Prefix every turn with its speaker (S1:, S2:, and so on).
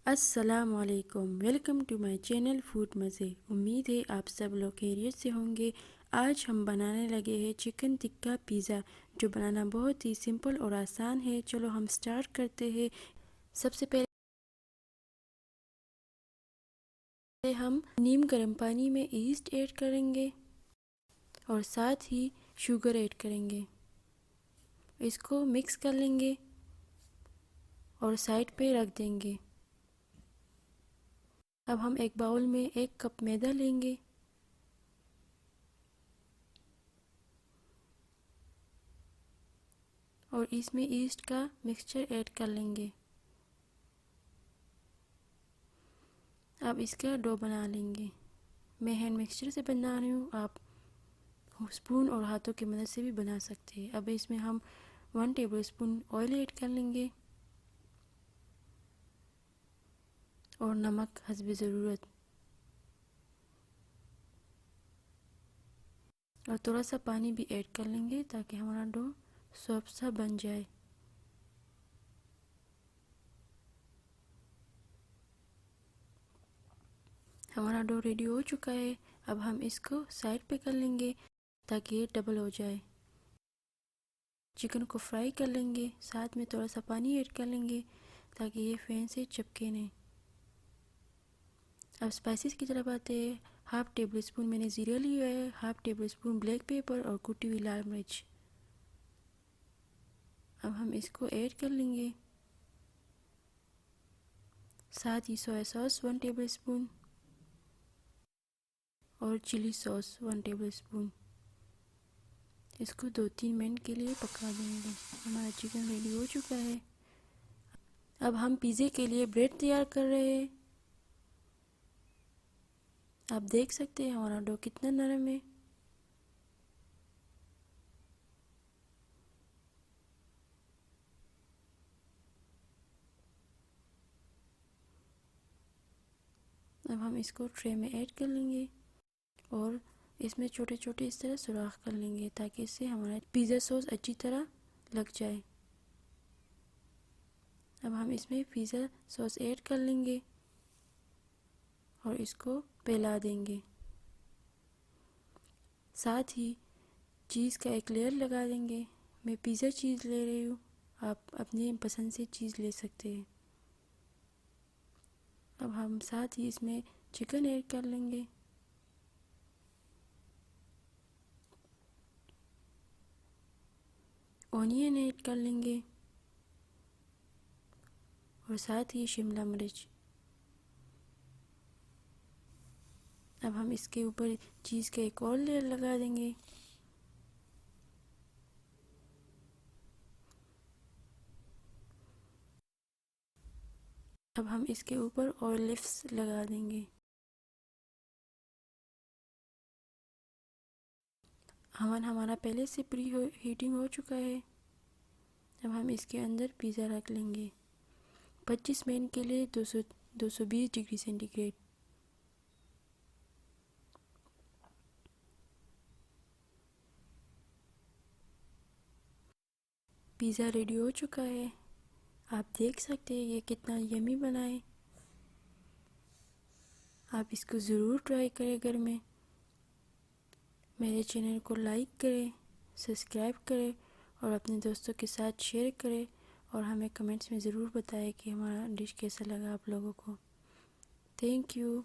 S1: अस्सलामुअलैकुम, welcome to my channel food मज़े। उम्मीद है आप सब लोग खैरियत से होंगे। आज हम बनाने लगे हैं चिकन टिक्का पिज़्ज़ा, जो बनाना बहुत ही सिंपल और आसान है। चलो हम स्टार्ट करते हैं। सबसे पहले हम नीम गर्म पानी में ईस्ट ऐड करेंगे और साथ ही शुगर ऐड करेंगे। इसको मिक्स कर लेंगे और साइड पे रख देंगे। अब हम एक बाउल में 1 कप मैदा लेंगे और इसमें ईस्ट का मिक्सचर ऐड कर लेंगे। अब इसका डो बना लेंगे। मैं हैंड मिक्सचर से बना रही हूँ, आप स्पून और हाथों की मदद से भी बना सकते हैं। अब इसमें हम 1 टेबलस्पून ऑयल ऐड कर लेंगे और नमक हस्बे ज़रूरत, और थोड़ा सा पानी भी ऐड कर लेंगे ताकि हमारा डो सॉफ्ट सा बन जाए। हमारा डो रेडी हो चुका है। अब हम इसको साइड पे कर लेंगे ताकि ये डबल हो जाए। चिकन को फ्राई कर लेंगे, साथ में थोड़ा सा पानी ऐड कर लेंगे ताकि ये फैन से चिपके नहीं। अब स्पाइसेस की तरफ आते हैं। 1/2 टेबलस्पून मैंने ज़ीरा लिया है, 1/2 टेबलस्पून ब्लैक पेपर और कुटी हुई लाल मिर्च। अब हम इसको ऐड कर लेंगे। साथ ही सोया सॉस 1 टेबलस्पून और चिली सॉस 1 टेबलस्पून। इसको 2-3 मिनट के लिए पका देंगे। हमारा चिकन रेडी हो चुका है। अब हम पिज़्ज़े के लिए ब्रेड तैयार कर रहे हैं। आप देख सकते हैं हमारा डो कितना नरम है। अब हम इसको ट्रे में ऐड कर लेंगे और इसमें छोटे छोटे इस तरह सुराख कर लेंगे ताकि इससे हमारा पिज़्ज़ा सॉस अच्छी तरह लग जाए। अब हम इसमें पिज़्ज़ा सॉस ऐड कर लेंगे और इसको फैला देंगे। साथ ही चीज़ का एक लेयर लगा देंगे। मैं पिज़्ज़ा चीज़ ले रही हूँ, आप अपनी पसंद से चीज़ ले सकते हैं। अब हम साथ ही इसमें चिकन ऐड कर लेंगे। ऑनियन ऐड कर लेंगे और साथ ही शिमला मिर्च। अब हम इसके ऊपर चीज़ का एक और लेयर लगा देंगे। अब हम इसके ऊपर ऑलिव्स लगा देंगे। अवन हमारा पहले से प्री हीटिंग हो चुका है। अब हम इसके अंदर पिज़्ज़ा रख लेंगे 25 मिनट के लिए 220 डिग्री सेंटीग्रेड। पिज़्ज़ा रेडी हो चुका है। आप देख सकते हैं ये कितना यमी बना है। आप इसको ज़रूर ट्राई करें घर में। मेरे चैनल को लाइक करें, सब्सक्राइब करें और अपने दोस्तों के साथ शेयर करें, और हमें कमेंट्स में ज़रूर बताएं कि हमारा डिश कैसा लगा आप लोगों को। Thank you.